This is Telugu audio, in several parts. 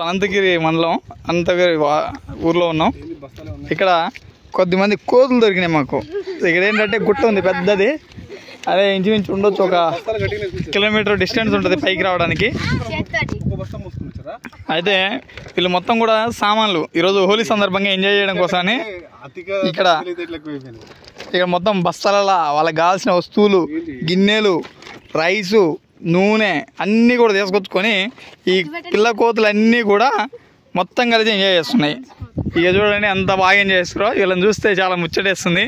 అనంతగిరి మండలం అనంతగిరి ఊర్లో ఉన్నాం. ఇక్కడ కొద్దిమంది కోతులు దొరికినాయి మాకు. ఇక్కడ ఏంటంటే గుట్ట ఉంది పెద్దది, అదే ఇంచుమించు ఉండొచ్చు, ఒక కిలోమీటర్ డిస్టెన్స్ ఉంటుంది పైకి రావడానికి. అయితే వీళ్ళు మొత్తం కూడా సామాన్లు ఈరోజు హోలీ సందర్భంగా ఎంజాయ్ చేయడం కోసమని ఇక్కడ మొత్తం బస్తాలలో వాళ్ళకి కావాల్సిన వస్తువులు, గిన్నెలు, రైసు, నూనె అన్నీ కూడా తీసుకొచ్చుకొని ఈ పిల్ల కోతులు అన్నీ కూడా మొత్తం కలిసి ఎంజాయ్ చేస్తున్నాయి. ఇక చూడండి ఎంత బాగా ఎంజాయ్ చేస్తారో. వీళ్ళని చూస్తే చాలా ముచ్చటేస్తుంది,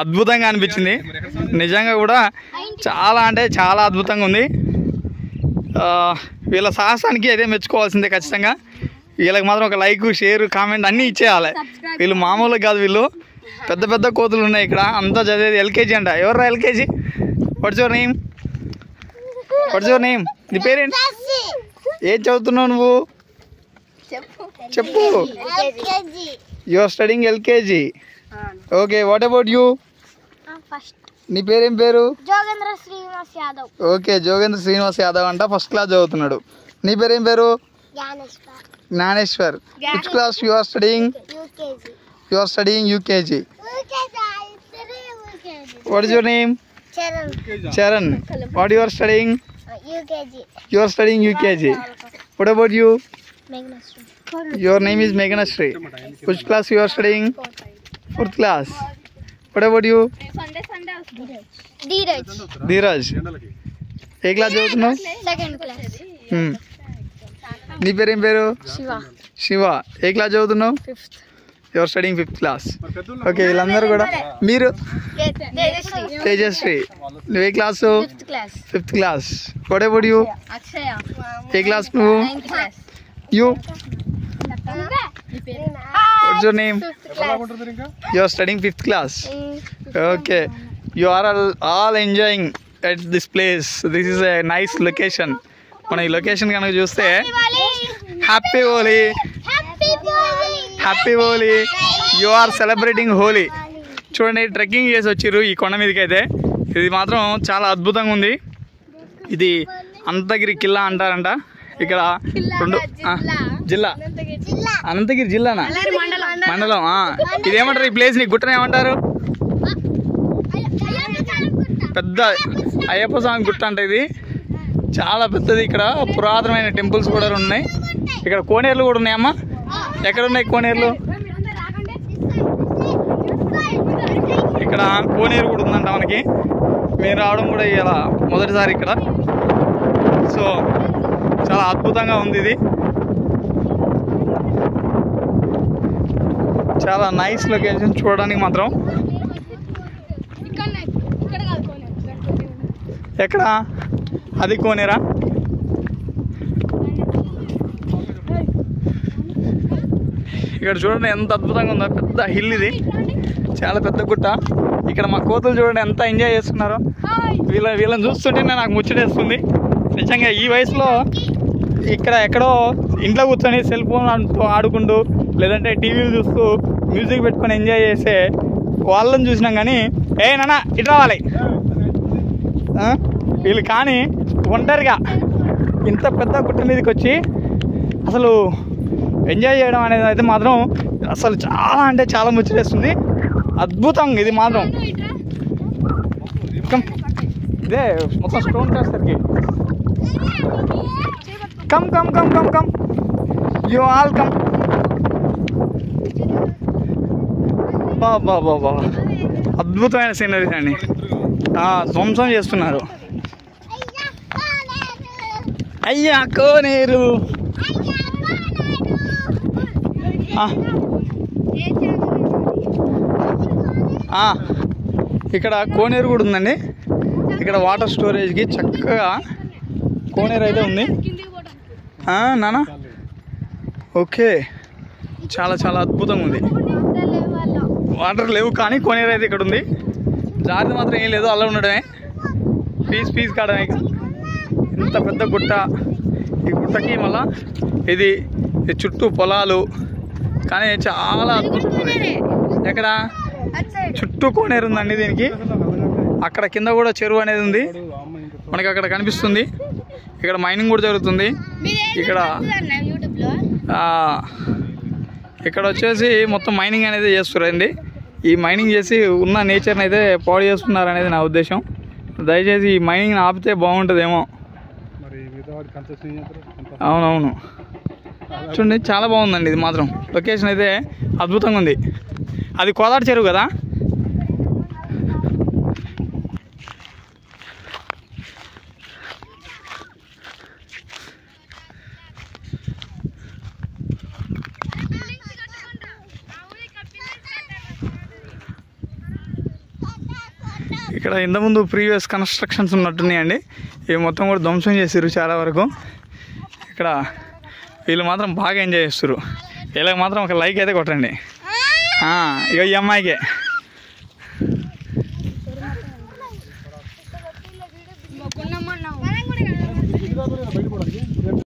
అద్భుతంగా అనిపించింది. నిజంగా కూడా చాలా అంటే చాలా అద్భుతంగా ఉంది. వీళ్ళ సాహసానికి అదే మెచ్చుకోవాల్సిందే ఖచ్చితంగా. వీళ్ళకి మాత్రం ఒక లైక్, షేర్, కామెంట్ అన్నీ ఇచ్చేయాలి. వీళ్ళు మామూలుగా కాదు, వీళ్ళు పెద్ద పెద్ద కోతులు ఉన్నాయి. ఇక్కడ అంతా చదివేది ఎల్కేజీ అంట. ఎవర్రా LKG? What's your name? What's your name? నీ పేరేంటి? ఏం చదువుతున్నావు నువ్వు? చెప్పు. You are studying LKG. Okay, what about you? నీ పేరేం పేరు? జోగేంద్ర శ్రీనివాస్ యాదవ్. ఓకే, జోగేంద్ర శ్రీనివాస్ యాదవ్ అంట, ఫస్ట్ క్లాస్ చదువుతున్నాడు. నీ పేరేం పేరు? Gnaneshwar. Which class you are studying? You are studying UKG. What is your name? Charan. What you are studying? UKG. You are studying UKG. What about you? Meghnashree. Your name is Meghnashree. Which class you are studying? Fourth class. What about you? Dheeraj. A class చదువుతున్నావు? Second class. నీ పేరేం పేరు? శివ. ఏ క్లాస్ చదువుతున్నావు? 5th. You are studying 5th class. Okay, వీళ్ళందరూ కూడా. మీరు? తేజశ్రీ. నువ్వు ఏ class? 5th class. What about you? Akshaya. ఏ క్లాస్ నువ్వు? 9th class. You? What's your name? You are studying 5th class. Okay, you are all enjoying at this place. This is a nice location. మనం ఈ లొకేషన్ కనుక చూస్తే happy Holi, happy Holi. You are celebrating Holi. చూడండి, ట్రెక్కింగ్ చేసి వచ్చారు ఈ కొండ మీదకి. అయితే ఇది మాత్రం చాలా అద్భుతంగా ఉంది. ఇది అనంతగిరి కిల్లా అంటారంట. ఇక్కడ రెండు జిల్లా, అనంతగిరి జిల్లానా? మండలం. ఇదేమంటారు ఈ ప్లేస్ ని? గుట్టని ఏమంటారు? పెద్ద అయ్యప్ప స్వామి గుట్ట అంట. ఇది చాలా పెద్దది. ఇక్కడ పురాతనమైన టెంపుల్స్ కూడా ఉన్నాయి. ఇక్కడ కోనేరులు కూడా ఉన్నాయమ్మా. ఎక్కడ ఉన్నాయి కోనేరులు? ఇక్కడ కోనేరు కూడా ఉందంట మనకి. మేము రావడం కూడా ఇలా మొదటిసారి ఇక్కడ. సో చాలా అద్భుతంగా ఉంది. ఇది చాలా నైస్ లొకేషన్ చూడడానికి మాత్రం. ఎక్కడ అది కోనేరా? ఇక్కడ చూడండి ఎంత అద్భుతంగా ఉందో. పెద్ద హిల్ ఇది, చాలా పెద్ద గుట్ట. ఇక్కడ మా కోతులు చూడండి ఎంత ఎంజాయ్ చేస్తున్నారో. వీళ్ళని చూస్తుంటే నాకు ముచ్చటేస్తుంది నిజంగా. ఈ వయసులో ఇక్కడ ఎక్కడో ఇంట్లో కూర్చొని సెల్ ఫోన్ ఆడుకుంటూ లేదంటే టీవీలు చూస్తూ మ్యూజిక్ పెట్టుకొని ఎంజాయ్ చేసే వాళ్ళని చూసినాం. కానీ ఏ నాన్న ఇటు రావాలి వీళ్ళు. కానీ ఒంటరిగా ఇంత పెద్ద గుట్ట మీదకి వచ్చి అసలు ఎంజాయ్ చేయడం అనేది అయితే మాత్రం అసలు చాలా అంటే చాలా ముచ్చటేస్తుంది. అద్భుతం ఇది మాత్రం. ఇదే మొత్తం స్టోన్ చేస్తారు. Come come come come come you all come. బాబా అద్భుతమైన సీనరీ అండి. ధ్వంసం చేస్తున్నారు. అయ్యా కోనేరు. ఇక్కడ కోనేరు కూడా ఉందండి. ఇక్కడ వాటర్ స్టోరేజ్కి చక్కగా కోనేరు అయితే ఉంది నాన్న. ఓకే, చాలా చాలా అద్భుతంగా ఉంది. వాటర్ లేవు కానీ కోనేరు అయితే ఇక్కడ ఉంది. జాతి మాత్రం ఏం లేదు, అలా ఉండడమే, పీస్ కాడమే. ఇంత పెద్ద గుట్ట. ఈ గుట్టకి మళ్ళా ఇది చుట్టూ పొలాలు, కానీ చాలా అద్భుతంగా ఉంది. ఎక్కడ చుట్టూ కోనేరు ఉందండి దీనికి. అక్కడ కింద కూడా చెరువు అనేది ఉంది మనకి, అక్కడ కనిపిస్తుంది. ఇక్కడ మైనింగ్ కూడా జరుగుతుంది. ఇక్కడ ఇక్కడ వచ్చేసి మొత్తం మైనింగ్ అనేది చేస్తున్నారండి. ఈ మైనింగ్ చేసి ఉన్న నేచర్ని అయితే పాడు చేస్తున్నారు అనేది నా ఉద్దేశం. దయచేసి ఈ మైనింగ్ని ఆపితే బాగుంటుందేమో. అవునవును, చూడండి చాలా బాగుందండి. ఇది మాత్రం లొకేషన్ అయితే అద్భుతంగా ఉంది. అది కోదాడ చెరువు కదా. ఇక్కడ ఇంతకుముందు ప్రీవియస్ కన్స్ట్రక్షన్స్ ఉన్నట్టున్నాయండి. ఇవి మొత్తం కూడా ధ్వంసం చేసారు చాలా వరకు. ఇక్కడ వీళ్ళు మాత్రం బాగా ఎంజాయ్ చేస్తారు. వీళ్ళకి మాత్రం ఒక లైక్ అయితే కొట్టండి. ఇక ఈ అమ్మాయికే